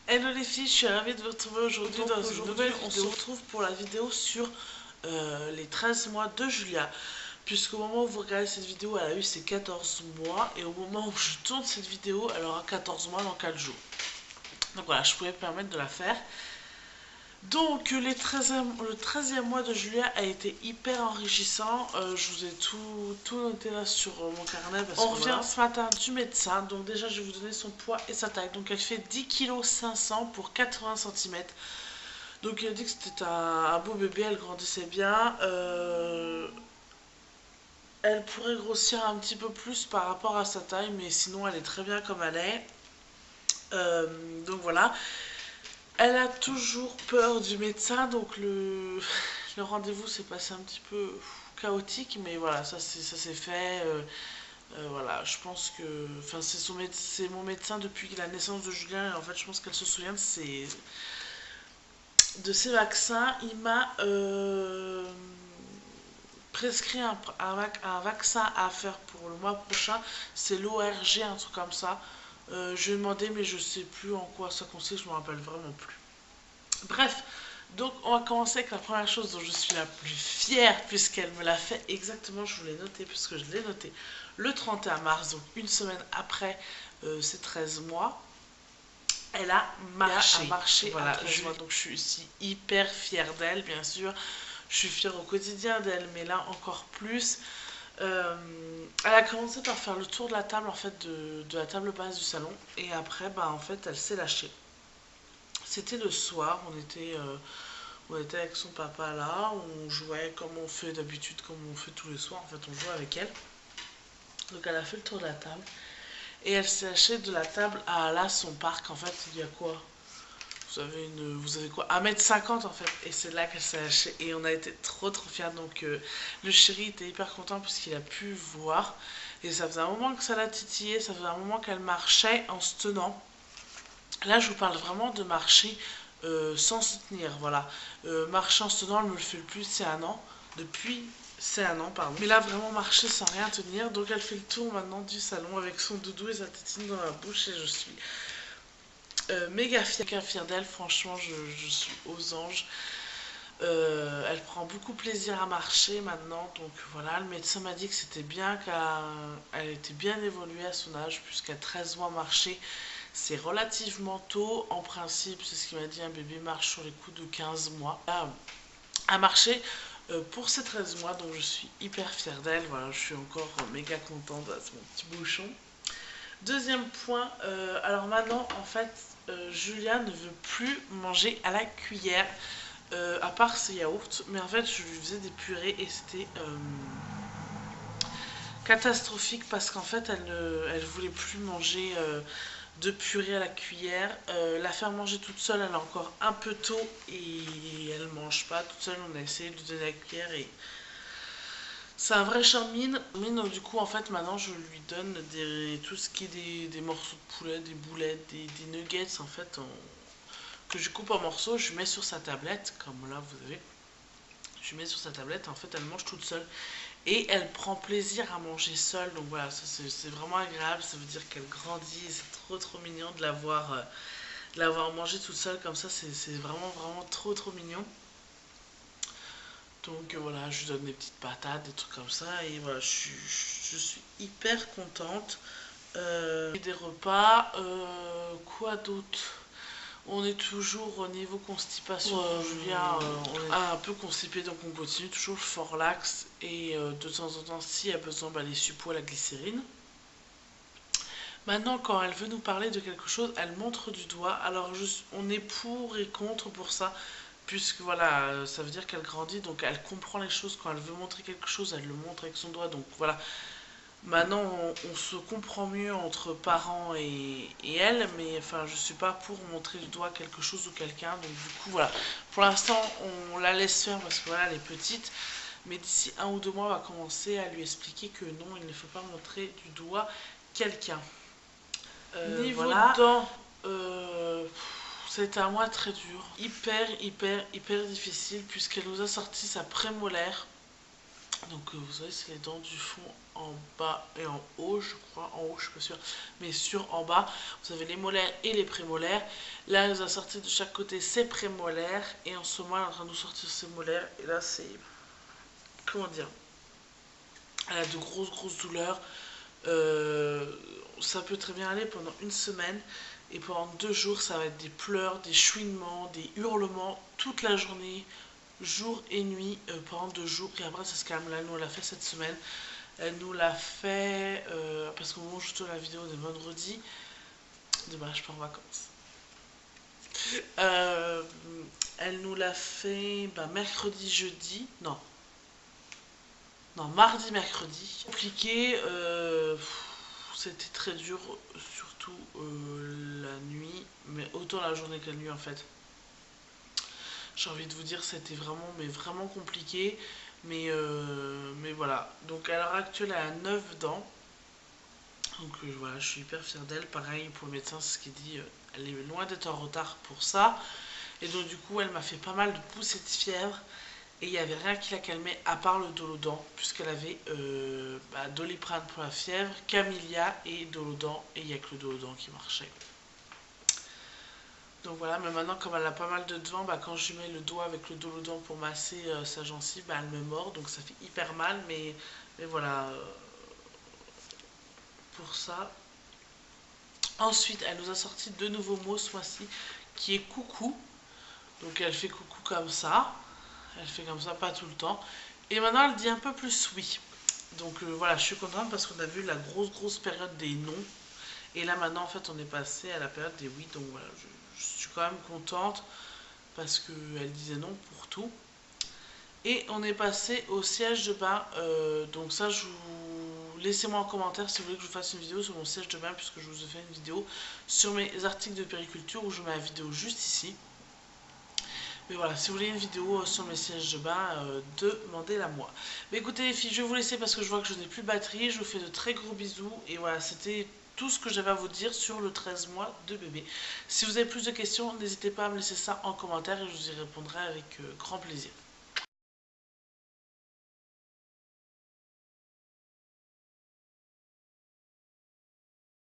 Hello les filles, je suis ravie de vous retrouver aujourd'hui dans une nouvelle vidéo. On se retrouve pour la vidéo sur les 13 mois de Julia. Puisqu'au moment où vous regardez cette vidéo, elle a eu ses 14 mois. Et au moment où je tourne cette vidéo, elle aura 14 mois dans 4 jours. Donc voilà, je pouvais me permettre de la faire. Donc le 13e mois de Julia a été hyper enrichissant. Je vous ai tout noté là sur mon carnet. On revient ce matin du médecin. Donc déjà je vais vous donner son poids et sa taille. Donc elle fait 10,5 kg pour 80 cm. Donc il a dit que c'était un beau bébé, elle grandissait bien. Elle pourrait grossir un petit peu plus par rapport à sa taille, mais sinon elle est très bien comme elle est. Donc voilà. Elle a toujours peur du médecin, donc le rendez-vous s'est passé un petit peu chaotique, mais voilà, ça s'est fait. Voilà, je pense que. Enfin, c'est mon médecin depuis la naissance de Julien, et en fait, je pense qu'elle se souvient de ses vaccins. Il m'a prescrit un vaccin à faire pour le mois prochain, c'est l'ORG, un truc comme ça. Je lui ai demandé, mais je sais plus en quoi ça consiste, je me rappelle vraiment plus. Bref, donc on va commencer avec la première chose dont je suis la plus fière, puisqu'elle me l'a fait exactement, je vous l'ai noté, puisque je l'ai noté le 31 mars, donc une semaine après ses 13 mois. Elle a marché, voilà, donc je suis aussi hyper fière d'elle, bien sûr. Je suis fière au quotidien d'elle, mais là encore plus. Elle a commencé par faire le tour de la table, en fait, de la table basse du salon, et après, bah, en fait, elle s'est lâchée. C'était le soir, on était avec son papa là, on jouait comme on fait d'habitude, comme on fait tous les soirs, en fait on jouait avec elle. Donc elle a fait le tour de la table et elle s'est lâchée de la table à là son parc. En fait il y a quoi, vous avez quoi, 1,50 m en fait, et c'est là qu'elle s'est lâchée et on a été trop fiers. Donc le chéri était hyper content puisqu'il a pu voir, et ça faisait un moment que ça l'a titillé, ça faisait un moment qu'elle marchait en se tenant. Là, je vous parle vraiment de marcher sans se tenir, voilà. Marcher en se tenant, elle me le fait le plus, c'est un an. Depuis, c'est un an, pardon. Mais là, vraiment marcher sans rien tenir. Donc, elle fait le tour maintenant du salon avec son doudou et sa tétine dans la bouche. Et je suis méga fière d'elle. Franchement, je suis aux anges. Elle prend beaucoup plaisir à marcher maintenant. Donc, voilà, le médecin m'a dit que c'était bien, qu'elle était bien évoluée à son âge, puisqu'à 13 mois marcher, c'est relativement tôt. En principe, c'est ce qu'il m'a dit, un bébé marche sur les coups de 15 mois. À marcher pour ces 13 mois, donc je suis hyper fière d'elle. Voilà, je suis encore méga contente, c'est mon petit bouchon. Deuxième point, alors maintenant, en fait, Julia ne veut plus manger à la cuillère, à part ses yaourts. Mais en fait, je lui faisais des purées et c'était catastrophique parce qu'en fait, elle voulait plus manger de purée à la cuillère. La faire manger toute seule, elle est encore un peu tôt et elle mange pas toute seule. On a essayé de lui donner la cuillère et c'est un vrai charmine. Donc du coup, en fait, maintenant, je lui donne tout ce qui est des morceaux de poulet, des boulettes, des nuggets, en fait, que je coupe en morceaux. Je mets sur sa tablette, comme là, vous avez. Je mets sur sa tablette, en fait, elle mange toute seule. Et elle prend plaisir à manger seule. Donc voilà, c'est vraiment agréable. Ça veut dire qu'elle grandit. C'est trop mignon de l'avoir mangée toute seule comme ça. C'est vraiment trop mignon. Donc voilà, je lui donne des petites patates, des trucs comme ça. Et voilà, je suis hyper contente. Des repas. Quoi d'autre? On est toujours au niveau constipation. Julien, on est un peu constipé, donc on continue toujours le Forlax. Et de temps en temps, s'il y a besoin, bah, les suppos à la glycérine. Maintenant, quand elle veut nous parler de quelque chose, elle montre du doigt. Alors, on est pour et contre pour ça, puisque voilà, ça veut dire qu'elle grandit, donc elle comprend les choses. Quand elle veut montrer quelque chose, elle le montre avec son doigt. Donc voilà, maintenant on se comprend mieux entre parents et elle, mais enfin je suis pas pour montrer du doigt quelque chose ou quelqu'un. Donc du coup voilà, pour l'instant on la laisse faire parce que voilà, elle est petite. Mais d'ici 1 ou 2 mois, on va commencer à lui expliquer que non, il ne faut pas montrer du doigt quelqu'un. Niveau voilà. Dents, c'était un mois très dur, hyper difficile, puisqu'elle nous a sorti sa prémolaire. Donc vous savez, c'est les dents du fond en bas et en haut, je crois. En haut, je suis pas sûre. Mais en bas, vous avez les molaires et les prémolaires. Là, elle nous a sorti de chaque côté ses prémolaires. Et en ce moment, elle est en train de nous sortir ses molaires. Et là, c'est... Comment dire? Elle a de grosses douleurs. Ça peut très bien aller pendant une semaine. Et pendant 2 jours, ça va être des pleurs, des chouinements, des hurlements toute la journée, jour et nuit, pendant 2 jours. Et après, ça se calme. Là, nous, on l'a fait cette semaine. Elle nous l'a fait parce qu'au moment où je tourne la vidéo de vendredi, demain je pars en vacances. Euh, Elle nous l'a fait mercredi, jeudi. Non, mardi, mercredi. Compliqué, c'était très dur, surtout la nuit, mais autant la journée que la nuit en fait. J'ai envie de vous dire, c'était vraiment compliqué. Mais voilà. Donc à l'heure actuelle, elle a 9 dents. Donc voilà, je suis hyper fière d'elle. Pareil pour le médecin, c'est ce qu'il dit. Elle est loin d'être en retard pour ça. Et donc du coup, elle m'a fait pas mal de poussées de fièvre. Et il n'y avait rien qui la calmait à part le Dolodan. Puisqu'elle avait Doliprane pour la fièvre, Camellia et Dolodan. Et il n'y a que le Dolodan qui marchait. Donc voilà, mais maintenant comme elle a pas mal de devant, quand je lui mets le doigt avec le Dolodan pour masser sa gencive, elle me mord, donc ça fait hyper mal, mais voilà, pour ça. Ensuite, elle nous a sorti 2 nouveaux mots ce mois-ci, qui est coucou. Donc elle fait coucou comme ça, elle fait comme ça, pas tout le temps. Et maintenant elle dit un peu plus oui. Donc voilà, je suis contente parce qu'on a vu la grosse période des non. Et là maintenant en fait on est passé à la période des oui, donc voilà, je suis quand même contente parce qu'elle disait non pour tout. Et on est passé au siège de bain, donc ça laissez-moi en commentaire si vous voulez que je vous fasse une vidéo sur mon siège de bain puisque je vous ai fait une vidéo sur mes articles de périculture où je mets la vidéo juste ici. Mais voilà, si vous voulez une vidéo sur mes sièges de bain, demandez-la moi. Mais écoutez les filles, je vais vous laisser parce que je vois que je n'ai plus de batterie. Je vous fais de très gros bisous. Et voilà, c'était tout ce que j'avais à vous dire sur le 13 mois de bébé. Si vous avez plus de questions, n'hésitez pas à me laisser ça en commentaire et je vous y répondrai avec grand plaisir.